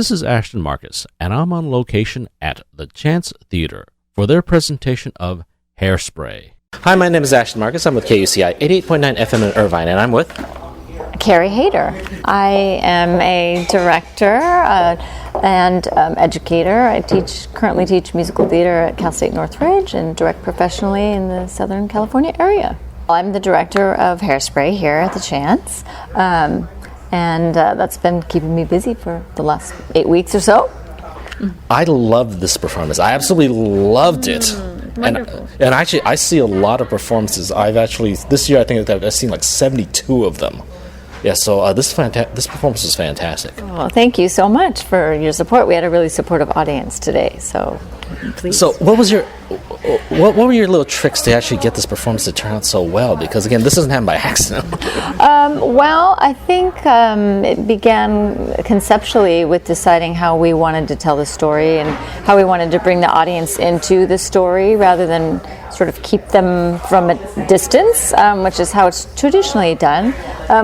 This is Ashton Marcus, and I'm on location at the Chance Theatre for their presentation of Hairspray. Hi, my name is Ashton Marcus. I'm with KUCI 88.9 FM in Irvine, and I'm with Carrie Hayter. I am a director and educator. I currently teach musical theater at Cal State Northridge and direct professionally in the Southern California area. I'm the director of Hairspray here at the Chance, and that's been keeping me busy for the last 8 weeks or so. I loved this performance. I absolutely loved it. Wonderful. And actually, I see a lot of performances. This year I think that I've seen like 72 of them. Yeah, so this performance was fantastic. Well, thank you so much for your support. We had a really supportive audience today, so please. So what were your little tricks to actually get this performance to turn out so well? Because again, this doesn't happen by accident. Well, I think it began conceptually with deciding how we wanted to tell the story and how we wanted to bring the audience into the story rather than sort of keep them from a distance, which is how it's traditionally done.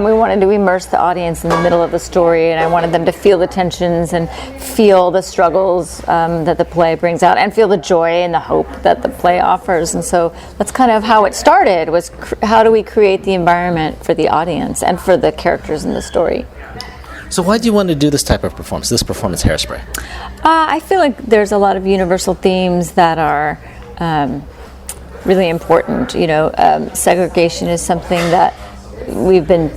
We wanted to immerse the audience in the middle of the story, and I wanted them to feel the tensions and feel the struggles that the play brings out and feel the joy and the hope that the play offers. And so that's kind of how it started, was how do we create the environment for the audience and for the characters in the story. So why do you want to do this type of performance, this performance Hairspray? I feel like there's a lot of universal themes that are really important. Segregation is something that we've been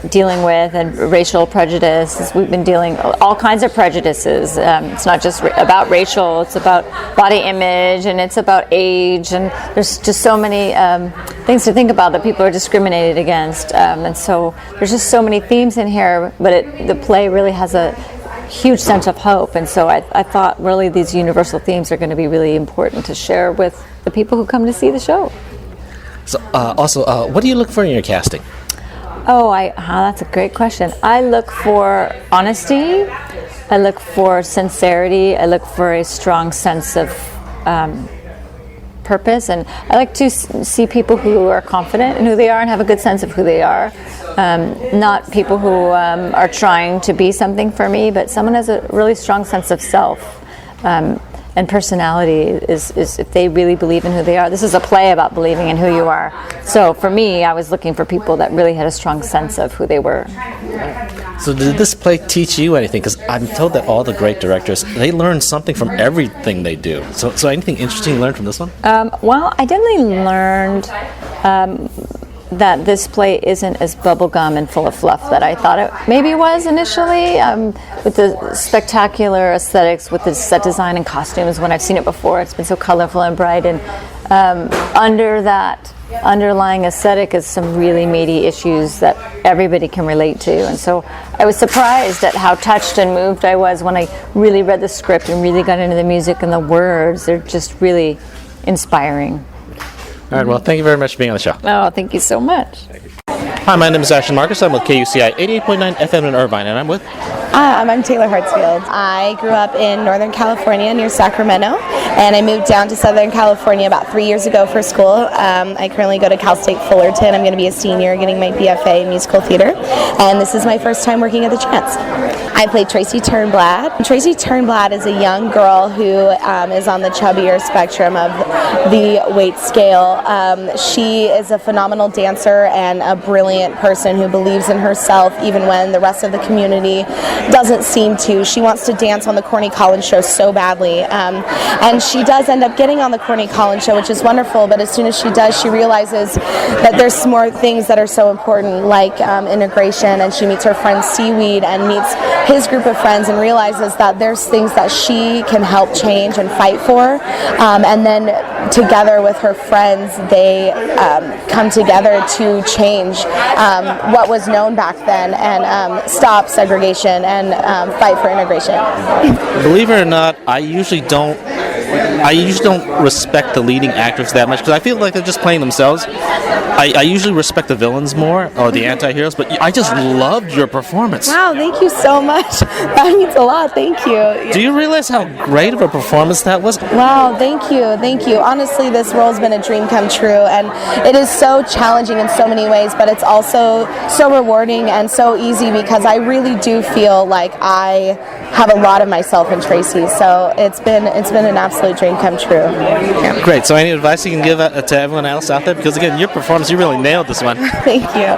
dealing with, and racial prejudice. We've been dealing all kinds of prejudices. It's not just about racial, it's about body image, and it's about age, and there's just so many things to think about that people are discriminated against. And so there's just so many themes in here, but the play really has a huge sense of hope, and so I thought really these universal themes are going to be really important to share with the people who come to see the show. So also, what do you look for in your casting? That's a great question. I look for honesty, I look for sincerity, I look for a strong sense of purpose, and I like to see people who are confident in who they are and have a good sense of who they are. Not people who are trying to be something for me, but someone has a really strong sense of self. And personality is if they really believe in who they are. This is a play about believing in who you are. So for me, I was looking for people that really had a strong sense of who they were. So did this play teach you anything? Because I'm told that all the great directors, they learn something from everything they do. So anything interesting you learned from this one? Well, I definitely learned that this play isn't as bubblegum and full of fluff that I thought it maybe was initially, with the spectacular aesthetics, with the set design and costumes. When I've seen it before, it's been so colorful and bright, and under that underlying aesthetic is some really meaty issues that everybody can relate to. And so I was surprised at how touched and moved I was when I really read the script and really got into the music and the words. They're just really inspiring. All right, well, thank you very much for being on the show. Oh, thank you so much. Hi, my name is Ashton Marcus. I'm with KUCI 88.9 FM in Irvine, and I'm with... I'm Taylor Hartsfield. I grew up in Northern California near Sacramento, and I moved down to Southern California about 3 years ago for school. I currently go to Cal State Fullerton. I'm going to be a senior getting my BFA in musical theater, and this is my first time working at the Chance. I played Tracy Turnblad. Tracy Turnblad is a young girl who is on the chubbier spectrum of the weight scale. She is a phenomenal dancer and a brilliant person who believes in herself even when the rest of the community doesn't seem to. She wants to dance on the Corny Collins show so badly, and she does end up getting on the Corny Collins show, which is wonderful, but as soon as she does, she realizes that there's some more things that are so important, like integration, and she meets her friend Seaweed and meets his group of friends and realizes that there's things that she can help change and fight for, and then together with her friends they come together to change what was known back then and stop segregation and fight for integration. Believe it or not, I usually don't I usually don't respect the leading actors that much because I feel like they're just playing themselves. I usually respect the villains more or the anti-heroes, but I just loved your performance. Wow, thank you so much. That means a lot. Thank you. Do you realize how great of a performance that was? Wow, thank you, thank you. Honestly, this role's been a dream come true, and it is so challenging in so many ways, but it's also so rewarding and so easy because I really do feel like I have a lot of myself in Tracy, so it's been an absolute dream come true. Yeah. Great. So any advice you can give to everyone else out there? Because again, your performance, you really nailed this one. Thank you.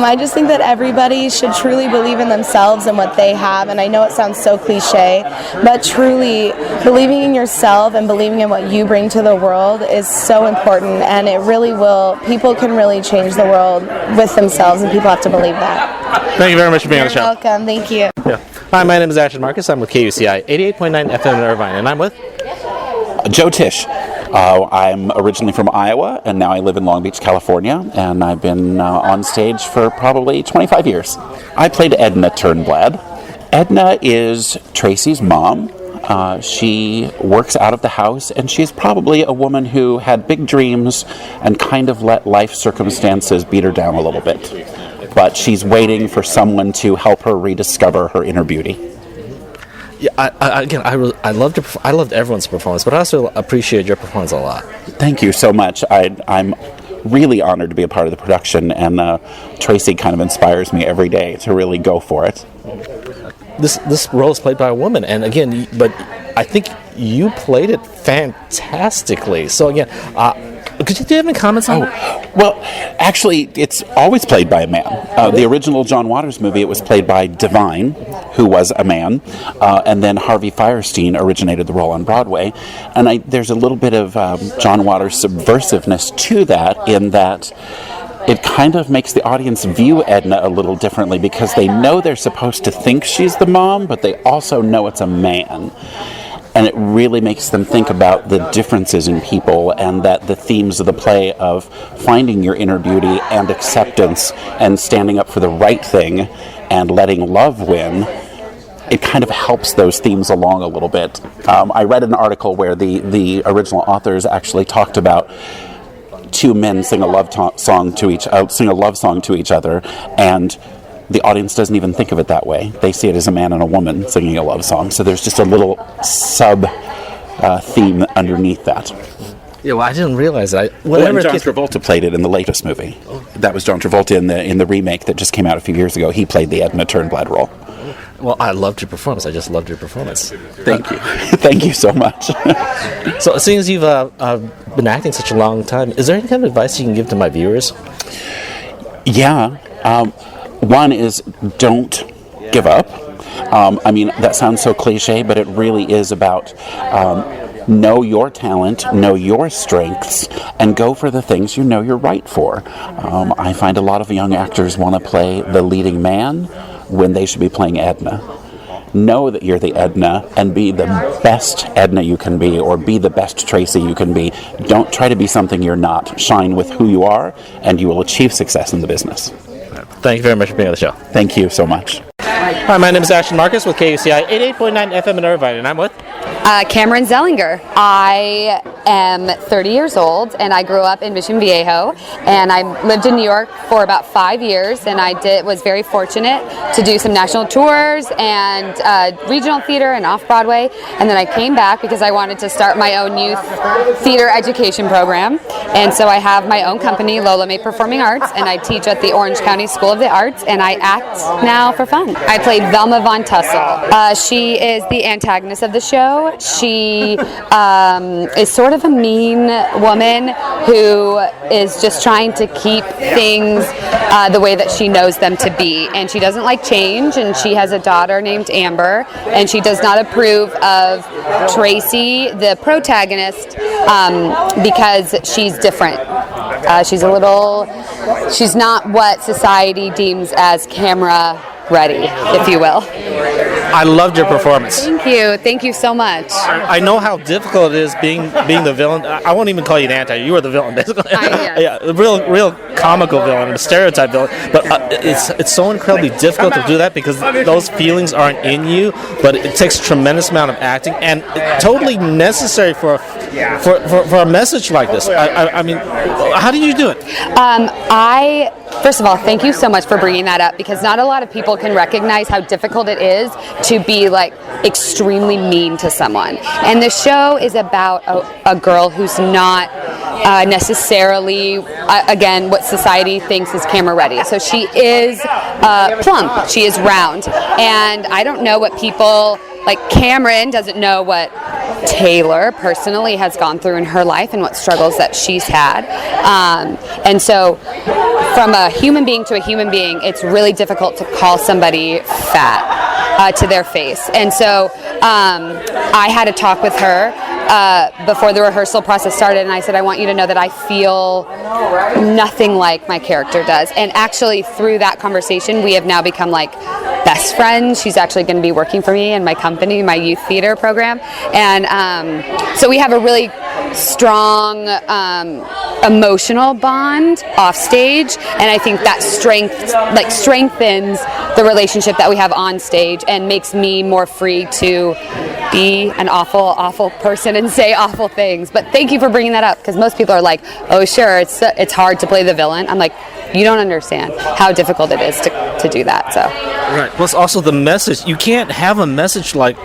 I just think that everybody should truly believe in themselves and what they have, and I know it sounds so cliche, but truly believing in yourself and believing in what you bring to the world is so important, and it really will. People can really change the world with themselves, and people have to believe that. Thank you very much for being on the show. You're welcome. Thank you. Yeah. Hi, my name is Ashton Marcus. I'm with KUCI 88.9 FM in Irvine, and I'm with Joe Tisch. I'm originally from Iowa, and now I live in Long Beach, California, and I've been on stage for probably 25 years. I played Edna Turnblad. Edna is Tracy's mom. She works out of the house, and she's probably a woman who had big dreams and kind of let life circumstances beat her down a little bit. But she's waiting for someone to help her rediscover her inner beauty. Yeah, I loved everyone's performance, but I also appreciate your performance a lot. Thank you so much. I'm really honored to be a part of the production, and Tracy kind of inspires me every day to really go for it. This role is played by a woman, and again, but I think you played it fantastically. So again, do you have any comments on that? Well, actually, it's always played by a man. The original John Waters movie, it was played by Divine, who was a man, and then Harvey Fierstein originated the role on Broadway. And there's a little bit of John Waters' subversiveness to that, in that it kind of makes the audience view Edna a little differently because they know they're supposed to think she's the mom, but they also know it's a man. And it really makes them think about the differences in people, and that the themes of the play of finding your inner beauty and acceptance and standing up for the right thing and letting love win, it kind of helps those themes along a little bit. I read an article where the original authors actually talked about two men sing a love song to each other, and the audience doesn't even think of it that way. They see it as a man and a woman singing a love song. So there's just a little sub-theme underneath that. Yeah, well, I didn't realize that. John Travolta played it in the latest movie. That was John Travolta in the remake that just came out a few years ago. He played the Edna Turnblad role. Well, I loved your performance. I just loved your performance. Thank you. Thank you so much. So, seeing as you've been acting such a long time, is there any kind of advice you can give to my viewers? Yeah. One is, don't give up. I mean, that sounds so cliche, but it really is about know your talent, know your strengths, and go for the things you know you're right for. I find a lot of young actors want to play the leading man when they should be playing Edna. Know that you're the Edna and be the best Edna you can be, or be the best Tracy you can be. Don't try to be something you're not. Shine with who you are, and you will achieve success in the business. Thank you very much for being on the show. Thank you so much. Hi, my name is Ashton Marcus with KUCI 88.9 FM in Irvine, and I'm with Cameron Zellinger. I am 30 years old, and I grew up in Mission Viejo, and I lived in New York for about 5 years, and I was very fortunate to do some national tours and regional theater and off-Broadway, and then I came back because I wanted to start my own youth theater education program, and so I have my own company, Lola May Performing Arts, and I teach at the Orange County School of the Arts, and I act now for fun. I played Velma Von Tussle. She is the antagonist of the show. She is sort of a mean woman who is just trying to keep things the way that she knows them to be, and she doesn't like change, and she has a daughter named Amber, and she does not approve of Tracy, the protagonist, because she's different. She's not what society deems as camera ready, if you will. I loved your performance. Thank you so much. I know how difficult it is being the villain. I won't even call you an anti. You were the villain, basically. Yes. Yeah, the real comical villain, the stereotype villain. But it's so incredibly difficult to do that because those feelings aren't in you. But it takes a tremendous amount of acting and totally necessary for a message like this. I mean, how did you do it? First of all, thank you so much for bringing that up because not a lot of people can recognize how difficult it is to be like extremely mean to someone. And the show is about a girl who's not necessarily, again, what society thinks is camera ready. So she is plump, she is round. And I don't know what people, like Cameron doesn't know what Taylor personally has gone through in her life and what struggles that she's had. And so from a human being to a human being, it's really difficult to call somebody fat to their face. And so I had a talk with her before the rehearsal process started, and I said, I want you to know that I feel nothing like my character does. And actually through that conversation, we have now become like best friends. She's actually going to be working for me in my company, my youth theater program. And so we have a really strong emotional bond off stage, and I think that strengthens the relationship that we have on stage and makes me more free to be an awful person and say awful things. But thank you for bringing that up because most people are like, oh sure, it's hard to play the villain. I'm like, you don't understand how difficult it is to do that. So right. Plus also the message. You can't have a message like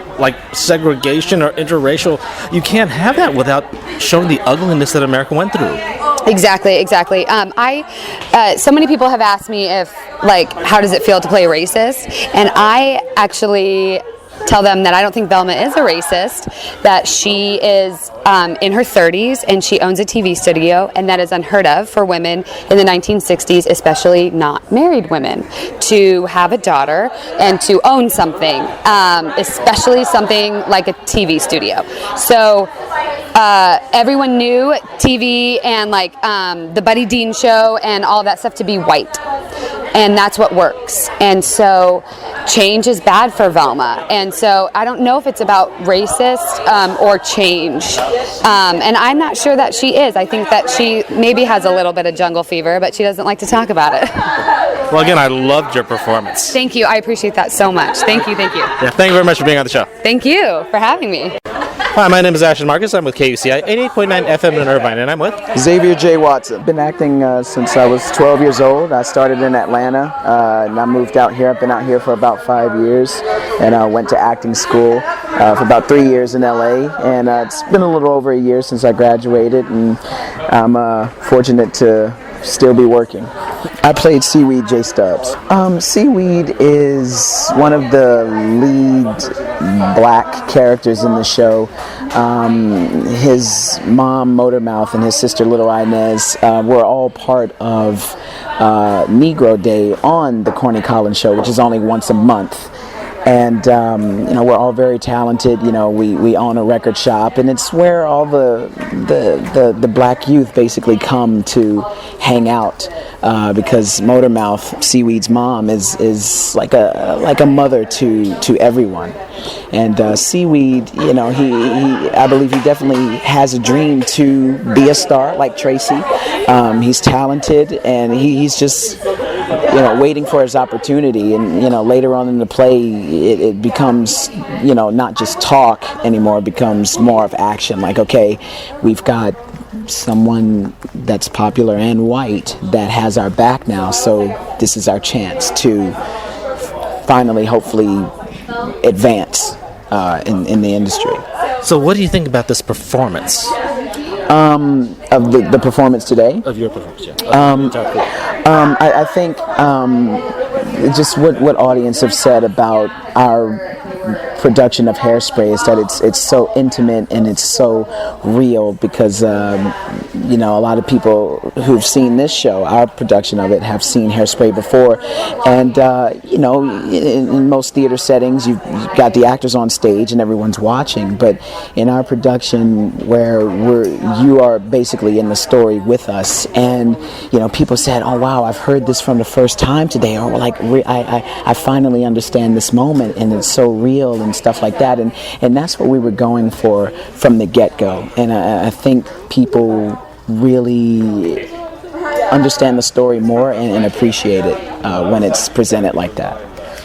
segregation or interracial. You can't have that without showing the ugliness that America went through. Exactly. So many people have asked me if, like, how does it feel to play a racist? And I actually tell them that I don't think Velma is a racist, that she is in her 30s and she owns a TV studio, and that is unheard of for women in the 1960s, especially not married women, to have a daughter and to own something, especially something like a TV studio. So everyone knew TV and like the Buddy Dean show and all that stuff to be white. And that's what works. And so change is bad for Velma. And so I don't know if it's about racist or change. And I'm not sure that she is. I think that she maybe has a little bit of jungle fever, but she doesn't like to talk about it. Well, again, I loved your performance. Thank you. I appreciate that so much. Thank you. Yeah, thank you very much for being on the show. Thank you for having me. Hi, my name is Ashton Marcus. I'm with KUCI 88.9 FM in Irvine, and I'm with Xavier J. Watson. Been acting since I was 12 years old. I started in Atlanta, and I moved out here. I've been out here for about 5 years, and I went to acting school for about 3 years in LA, and it's been a little over a year since I graduated, and I'm fortunate to still be working. I played Seaweed J. Stubbs. Seaweed is one of the lead black characters in the show. His mom, Motormouth, and his sister, Little Inez, were all part of Negro Day on the Corny Collins Show, which is only once a month. And we're all very talented. We own a record shop, and it's where all the black youth basically come to hang out because Motormouth, Seaweed's mom, is like a mother to everyone. And Seaweed, he I believe he definitely has a dream to be a star like Tracy. He's talented, and he's just waiting for his opportunity. And later on in the play, it becomes not just talk anymore. It becomes more of action. Like, okay, we've got someone that's popular and white that has our back now, so this is our chance to finally, hopefully, advance in the industry. So what do you think about this performance? Of the performance today? Of your performance, yeah. I think just what audience have said about our production of Hairspray is that it's so intimate and it's so real because a lot of people who've seen this show, our production of it, have seen Hairspray before. And, in most theater settings, you've got the actors on stage and everyone's watching. But in our production, where you are basically in the story with us, and, people said, oh, wow, I've heard this from the first time today, or like, I finally understand this moment, and it's so real and stuff like that. And that's what we were going for from the get-go. And I think people really understand the story more and appreciate it when it's presented like that.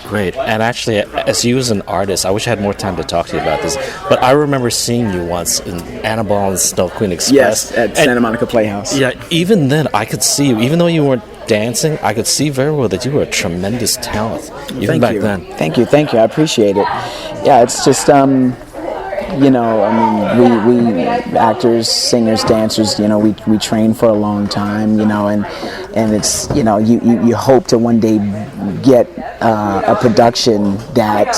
Great. And actually, as you as an artist, I wish I had more time to talk to you about this, but I remember seeing you once in Annabelle and Snow Queen Express. Yes, at Santa Monica Playhouse. Yeah, even then, I could see you. Even though you weren't dancing, I could see very well that you were a tremendous talent, even back then. Thank you. I appreciate it. Yeah, it's just... we actors, singers, dancers, we train for a long time, and it's, you hope to one day get a production that,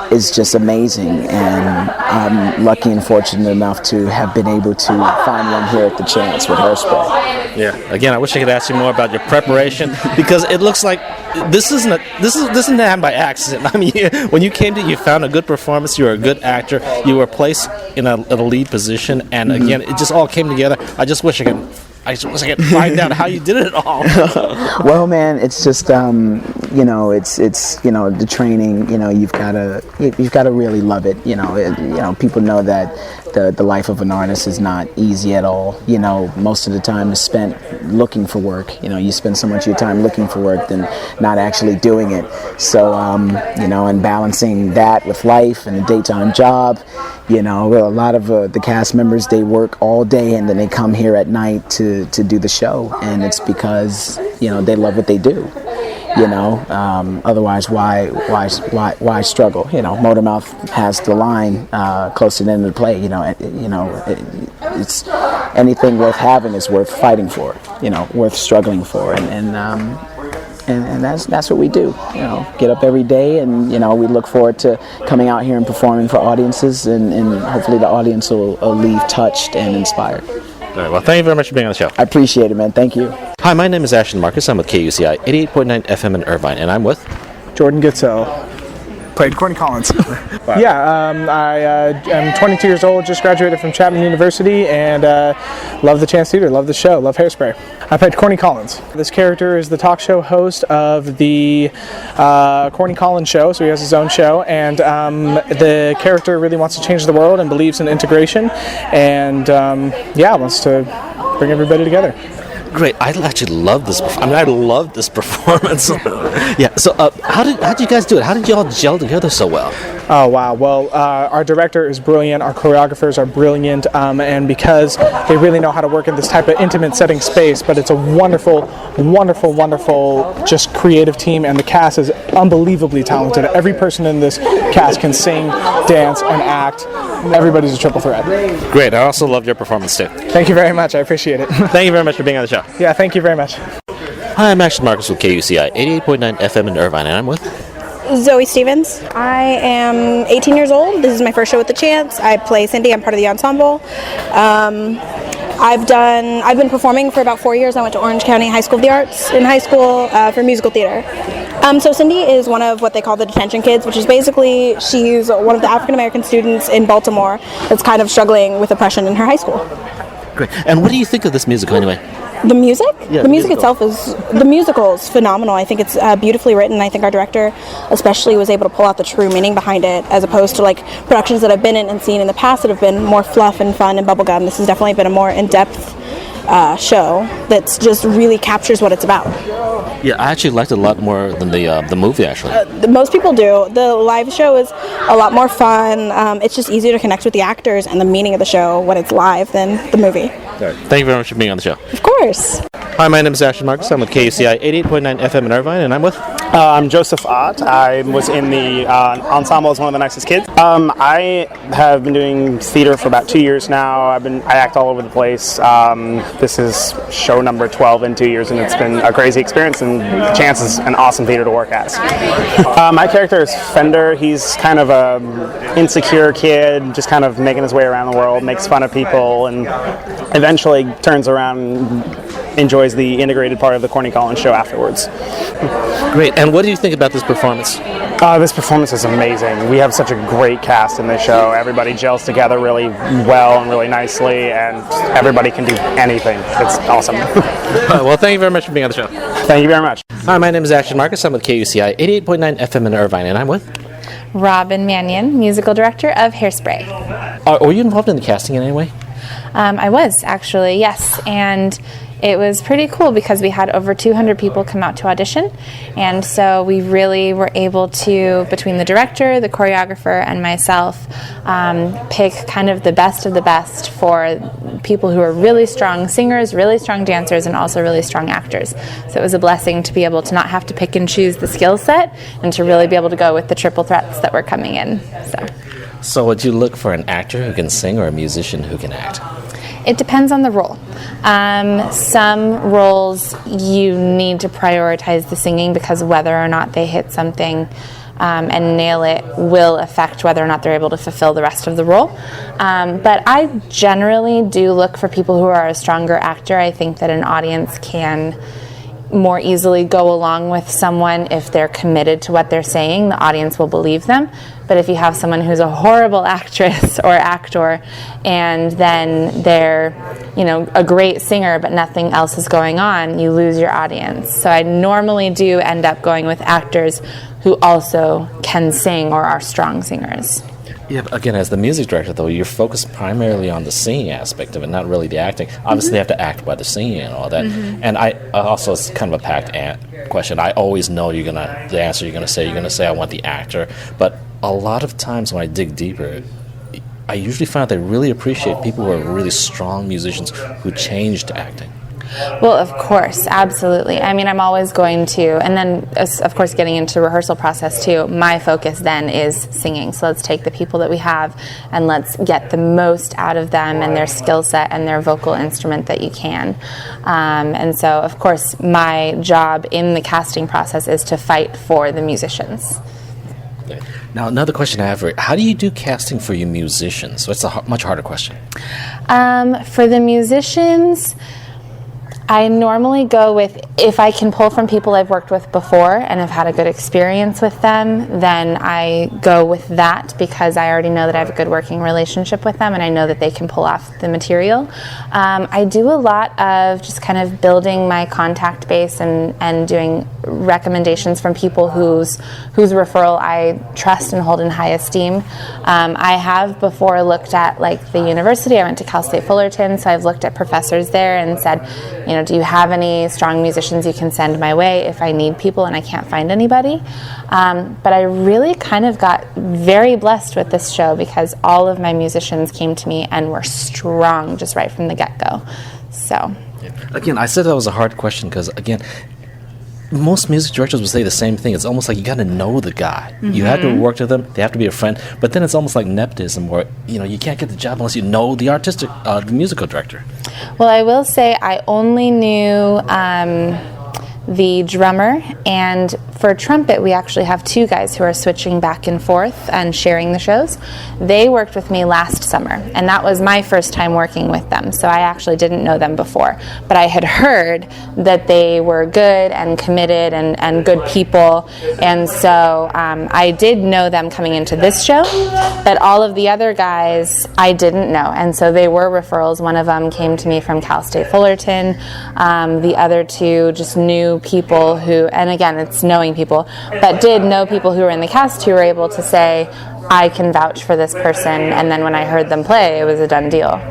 is just amazing. And I'm lucky and fortunate enough to have been able to find one here at the Chance with Hairspray. Yeah. Again, I wish I could ask you more about your preparation, because it looks like this isn't happen by accident. I mean, when you came to, you found a good performance. You were a good actor. You were placed in a lead position, and again, it just all came together. I just wish I could find out how you did it all. Well, man, it's just it's the training. You've got to really love it. People know that the life of an artist is not easy at all. Most of the time is spent looking for work. You spend so much of your time looking for work than not actually doing it. So and balancing that with life and a daytime job. A lot of the cast members, they work all day and then they come here at night to do the show, and it's because they love what they do. Otherwise, why struggle? Motormouth has the line close to the end of the play. It's anything worth having is worth fighting for. Worth struggling for, and that's what we do. Get up every day, and we look forward to coming out here and performing for audiences, and hopefully the audience will leave touched and inspired. All right, well, thank you very much for being on the show. I appreciate it, man. Thank you. Hi, my name is Ashton Marcus. I'm with KUCI 88.9 FM in Irvine, and I'm with Jordan Gitzel. Played Courtney Collins. Wow. Yeah, I am 22 years old, just graduated from Chapman University, and love the Chance Theater, love the show, love Hairspray. I played Courtney Collins. This character is the talk show host of the Courtney Collins show, so he has his own show, and the character really wants to change the world and believes in integration, and wants to bring everybody together. Great. I actually love this. I love this performance. Yeah. So, how did you guys do it? How did you all gel together so well? Oh wow. Well, our director is brilliant. Our choreographers are brilliant, and because they really know how to work in this type of intimate setting space. But it's a wonderful, wonderful, wonderful, just creative team, and the cast is unbelievably talented. Every person in this cast can sing, dance, and act. Everybody's a triple threat. Great. I also loved your performance too. Thank you very much. I appreciate it. Thank you very much for being on the show. Yeah, thank you very much. Hi, I'm Ashton Marcus with KUCI 88.9 FM in Irvine, and I'm with Zoe Stevens. I am 18 years old. This is my first show with the Chance. I play Cindy. I'm part of the ensemble. I've been performing for about 4 years. I went to Orange County High School of the Arts in high school for musical theater. So Cindy is one of what they call the detention kids, which is basically she's one of the African American students in Baltimore that's kind of struggling with oppression in her high school. Great. And what do you think of this musical anyway? The music? Yeah, the music itself is, the musical is phenomenal. I think it's beautifully written. I think our director especially was able to pull out the true meaning behind it, as opposed to like productions that I've been in and seen in the past that have been more fluff and fun and bubblegum. This has definitely been a more in-depth show that's just really captures what it's about. Yeah, I actually liked it a lot more than the movie, actually. Most people do. The live show is a lot more fun. It's just easier to connect with the actors and the meaning of the show when it's live than the movie. Right. Thank you very much for being on the show. Of course. Hi, my name is Ashton Marcus. I'm with KUCI 88.9 FM in Irvine, and I'm with I'm Joseph Ott. I was in the ensemble as one of the nicest kids. I have been doing theater for about 2 years now. I act all over the place. This is show number 12 in 2 years, and it's been a crazy experience, and Chance is an awesome theater to work at. My character is Fender. He's kind of a insecure kid, just kind of making his way around the world, makes fun of people, and eventually turns around and enjoys the integrated part of the Corny Collins show afterwards. Great. And what do you think about this performance? This performance is amazing. We have such a great cast in this show. Everybody gels together really well and really nicely, and everybody can do anything. It's awesome. Well, thank you very much for being on the show. Thank you very much. Hi, my name is Action Marcus. I'm with KUCI 88.9 FM in Irvine, and I'm with Robin Mannion, musical director of Hairspray. Were you involved in the casting in any way? I was, actually, yes. And it was pretty cool because we had over 200 people come out to audition, and so we really were able to, between the director, the choreographer, and myself, pick kind of the best for people who are really strong singers, really strong dancers, and also really strong actors. So it was a blessing to be able to not have to pick and choose the skill set, and to really be able to go with the triple threats that were coming in. So would you look for an actor who can sing or a musician who can act? It depends on the role. Some roles you need to prioritize the singing because whether or not they hit something and nail it will affect whether or not they're able to fulfill the rest of the role. But I generally do look for people who are a stronger actor. I think that an audience can more easily go along with someone if they're committed to what they're saying. The audience will believe them. But if you have someone who's a horrible actress or actor and then they're, a great singer but nothing else is going on, you lose your audience. So I normally do end up going with actors who also can sing or are strong singers. Yeah, but again, as the music director, though, you're focused primarily on the singing aspect of it, not really the acting. Obviously, they have to act by the singing and all that. Mm-hmm. And I also, it's kind of a packed question. I always know the answer you're going to say, I want the actor. But a lot of times when I dig deeper, I usually find they really appreciate people who are really strong musicians who change to acting. Well, of course, absolutely. I mean, I'm always going to, and then, of course, getting into rehearsal process, too, my focus then is singing. So let's take the people that we have and let's get the most out of them and their skill set and their vocal instrument that you can. And so, of course, my job in the casting process is to fight for the musicians. Now, another question I have for you. How do you do casting for your musicians? So it's a much harder question. For the musicians, I normally go with, if I can pull from people I've worked with before and have had a good experience with them, then I go with that because I already know that I have a good working relationship with them and I know that they can pull off the material. I do a lot of just kind of building my contact base and doing recommendations from people whose referral I trust and hold in high esteem. I have before looked at like the university. I went to Cal State Fullerton, so I've looked at professors there and said, do you have any strong musicians you can send my way if I need people and I can't find anybody? But I really kind of got very blessed with this show because all of my musicians came to me and were strong just right from the get-go. So, again, I said that was a hard question because, again, most music directors would say the same thing. It's almost like you got to know the guy. Mm-hmm. You have to work with them. They have to be a friend. But then it's almost like nepotism where, you can't get the job unless you know the the musical director. Well, I will say I only knew the drummer, and for trumpet we actually have two guys who are switching back and forth and sharing the shows. They worked with me last summer, and that was my first time working with them, so I actually didn't know them before. But I had heard that they were good and committed and good people, and so I did know them coming into this show, but all of the other guys I didn't know, and so they were referrals. One of them came to me from Cal State Fullerton. The other two just knew people who, and again, it's knowing people, but did know people who were in the cast who were able to say, I can vouch for this person, and then when I heard them play, it was a done deal.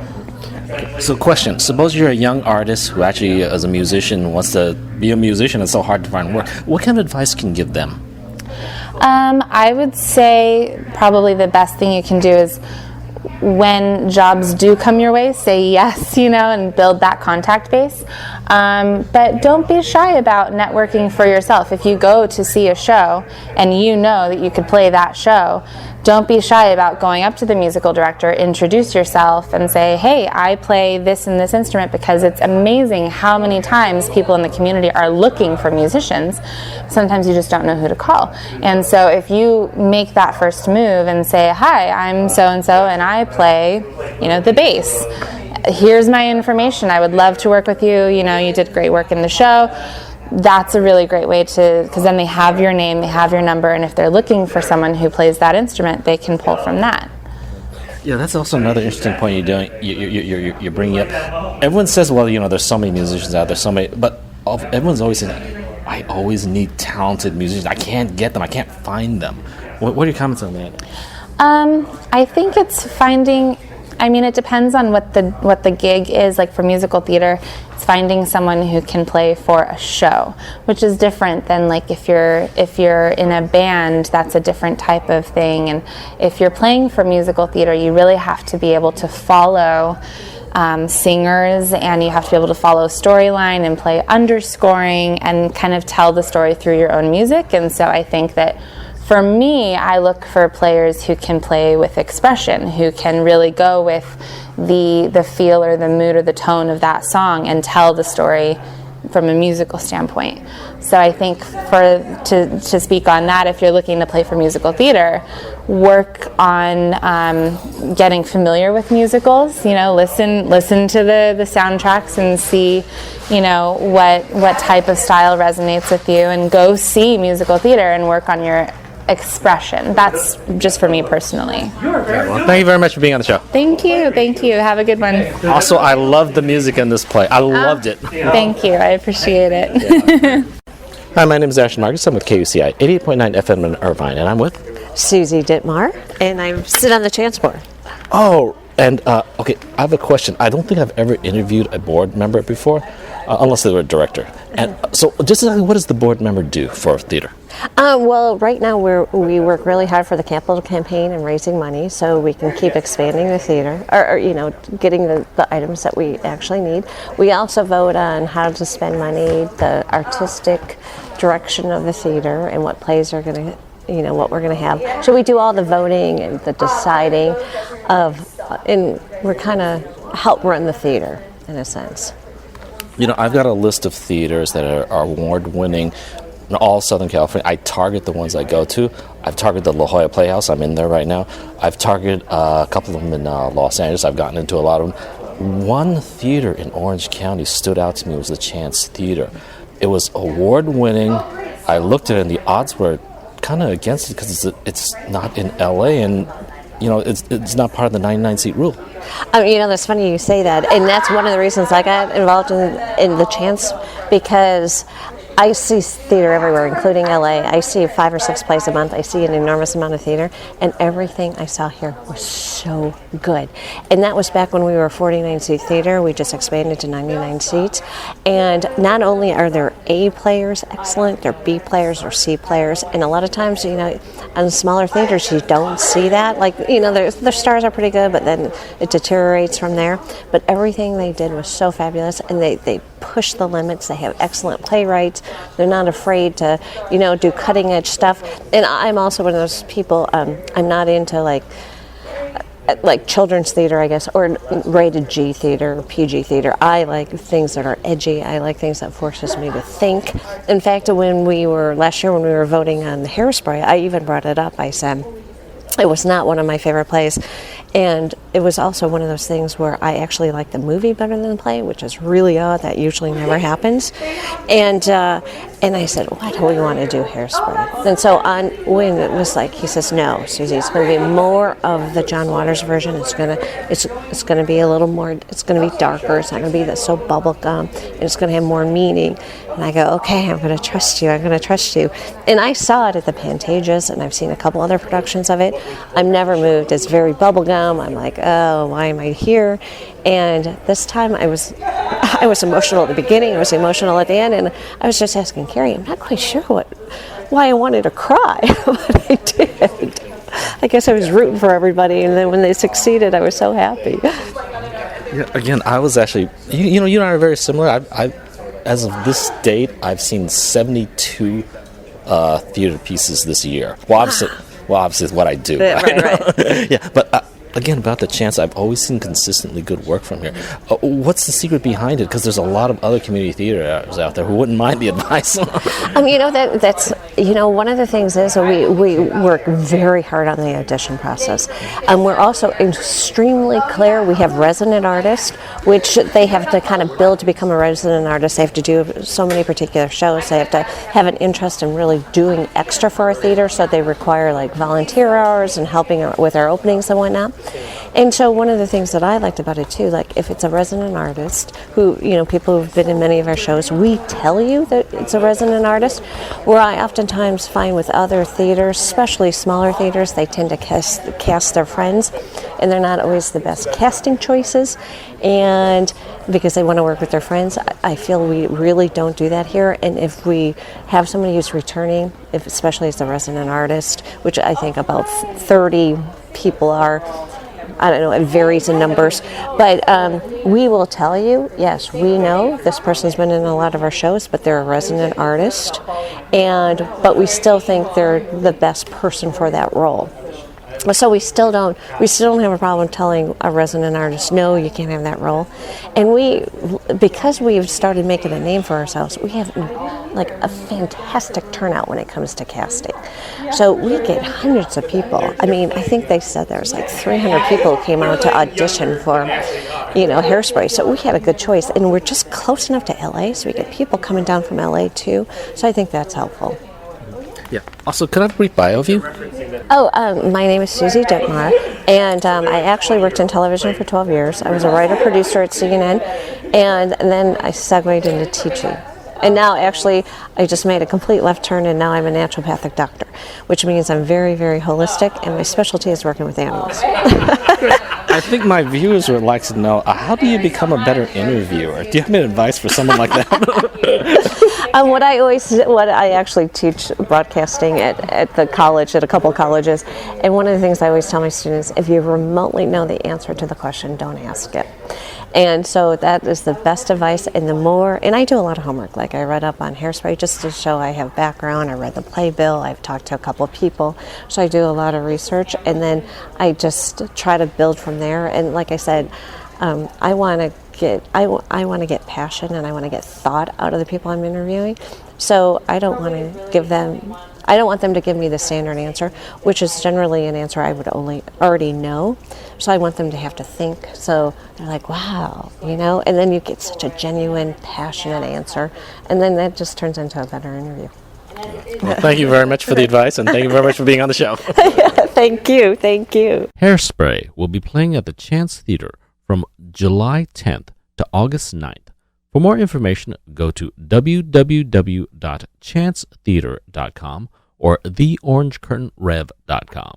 So question, suppose you're a young artist who actually, as a musician, wants to be a musician. It's so hard to find work. What kind of advice can you give them? I would say probably the best thing you can do is when jobs do come your way, say yes, and build that contact base. But don't be shy about networking for yourself. If you go to see a show and you know that you could play that show, don't be shy about going up to the musical director, introduce yourself, and say, hey, I play this and this instrument, because it's amazing how many times people in the community are looking for musicians. Sometimes you just don't know who to call. And so if you make that first move and say, hi, I'm so-and-so, and I play, the bass. Here's my information. I would love to work with you. You did great work in the show. That's a really great way because then they have your name, they have your number, and if they're looking for someone who plays that instrument, they can pull from that. Yeah, that's also another interesting point you're doing. You're bringing up. Everyone says, well, there's so many musicians out there, but everyone's always saying, I always need talented musicians. I can't get them. I can't find them. What are your comments on that? I think it's finding. It depends on what the gig is. Like for musical theater, it's finding someone who can play for a show, which is different than like if you're in a band, that's a different type of thing. And if you're playing for musical theater, you really have to be able to follow singers, and you have to be able to follow storyline and play underscoring and kind of tell the story through your own music. And so I think that for me, I look for players who can play with expression, who can really go with the feel or the mood or the tone of that song and tell the story from a musical standpoint. So I think to speak on that, if you're looking to play for musical theater, work on getting familiar with musicals. Listen to the soundtracks and see, what type of style resonates with you, and go see musical theater and work on your expression. That's just for me personally. Well, thank you very much for being on the show. Thank you. Have a good one. Also, I love the music in this play. I loved it. Thank you. I appreciate it. Hi, my name is Ashton Marcus. I'm with KUCI 88.9 FM in Irvine, and I'm with Susie Dittmar, and I sit on the chance board. Oh, and okay, I have a question. I don't think I've ever interviewed a board member before, unless they were a director. And so, just exactly what does the board member do for theater? Well, right now we work really hard for the capital campaign and raising money so we can keep expanding the theater, or getting the items that we actually need. We also vote on how to spend money, the artistic direction of the theater, and what plays are going to, what we're going to have. So we do all the voting and the deciding and we're kind of help run the theater in a sense. I've got a list of theaters that are award-winning in all Southern California. I target the ones I go to. I've targeted the La Jolla Playhouse. I'm in there right now. I've targeted a couple of them in Los Angeles. I've gotten into a lot of them. One theater in Orange County stood out to me. It was the Chance Theater. It was award-winning. I looked at it, and the odds were kind of against it because it's not in L.A., and it's not part of the 99-seat rule. That's funny you say that, and that's one of the reasons I got involved in the Chance, because I see theater everywhere, including LA. I see 5 or 6 plays a month. I see an enormous amount of theater, and everything I saw here was so good. And that was back when we were a 49-seat theater. We just expanded to 99 seats. And not only are there A players excellent, they're B players or C players. And a lot of times, on smaller theaters, you don't see that. Like, their stars are pretty good, but then it deteriorates from there. But everything they did was so fabulous, and they push the limits. They have excellent playwrights. They're not afraid to, do cutting edge stuff. And I'm also one of those people, I'm not into like children's theater, I guess, or rated G theater or PG theater. I like things that are edgy. I like things that forces me to think. In fact, last year when we were voting on the Hairspray, I even brought it up. I said, it was not one of my favorite plays, and it was also one of those things where I actually like the movie better than the play, which is really odd. That usually never happens. And I said, why do we want to do Hairspray? And so when it was like, he says, no, Susie, it's going to be more of the John Waters version. It's going to be a little more. It's going to be darker. It's not going to be so bubblegum, and it's going to have more meaning. And I go, okay, I'm going to trust you. And I saw it at the Pantages, and I've seen a couple other productions of it. I'm never moved. It's very bubblegum. I'm like, oh, why am I here? And this time I was emotional at the beginning. I was emotional at the end, and I was just asking Carrie, I'm not quite sure why I wanted to cry, but I did. I guess I was rooting for everybody, and then when they succeeded, I was so happy. Yeah, again, I was actually, you and I are very similar. I as of this date, I've seen 72 theater pieces this year. Well, obviously, it's what I do. Yeah, right. Yeah, but again, about the chance, I've always seen consistently good work from here. What's the secret behind it? Because there's a lot of other community theaters out there who wouldn't mind the advice. That's one of the things is we work very hard on the audition process. We're also extremely clear. We have resident artists, which they have to kind of build to become a resident artist. They have to do so many particular shows. They have to have an interest in really doing extra for our theater, so they require like volunteer hours and helping with our openings and whatnot. And so one of the things that I liked about it too, like if it's a resident artist who, people who've been in many of our shows, we tell you that it's a resident artist, where I oftentimes find with other theaters, especially smaller theaters, they tend to cast their friends, and they're not always the best casting choices, and because they want to work with their friends. I feel we really don't do that here, and if we have somebody who's returning, especially as a resident artist, which I think about 30 people are, I don't know, it varies in numbers, but we will tell you, yes, we know this person's been in a lot of our shows, but they're a resident artist, but we still think they're the best person for that role. So we still don't have a problem telling a resident artist, no, you can't have that role. And because we've started making a name for ourselves, we have like a fantastic turnout when it comes to casting. So we get hundreds of people. I mean, I think they said there was like 300 people who came out to audition for, Hairspray. So we had a good choice, and we're just close enough to LA, so we get people coming down from LA too. So I think that's helpful. Yeah. Also, could I have a brief bio of you? My name is Susie Dittmar, and I actually worked in television for 12 years. I was a writer-producer at CNN, and then I segued into teaching. And now, actually, I just made a complete left turn, and now I'm a naturopathic doctor, which means I'm very, very holistic, and my specialty is working with animals. I think my viewers would like to know, how do you become a better interviewer? Do you have any advice for someone like that? What I actually teach broadcasting at the college, at a couple of colleges, and one of the things I always tell my students, if you remotely know the answer to the question, don't ask it. And so that is the best advice, and I do a lot of homework, like I read up on Hairspray just to show I have background, I read the playbill, I've talked to a couple of people, so I do a lot of research, and then I just try to build from there. And like I said, I want to get passion, and I want to get thought out of the people I'm interviewing. So I don't want them to give me the standard answer, which is generally an answer I would already know. So I want them to have to think. So they're like, wow, and then you get such a genuine, passionate answer, and then that just turns into a better interview. Well, thank you very much for the advice, and thank you very much for being on the show. Thank you. Hairspray will be playing at the Chance Theater from July 10th to August 9th. For more information, go to www.chancetheater.com or theorangecurtainrev.com.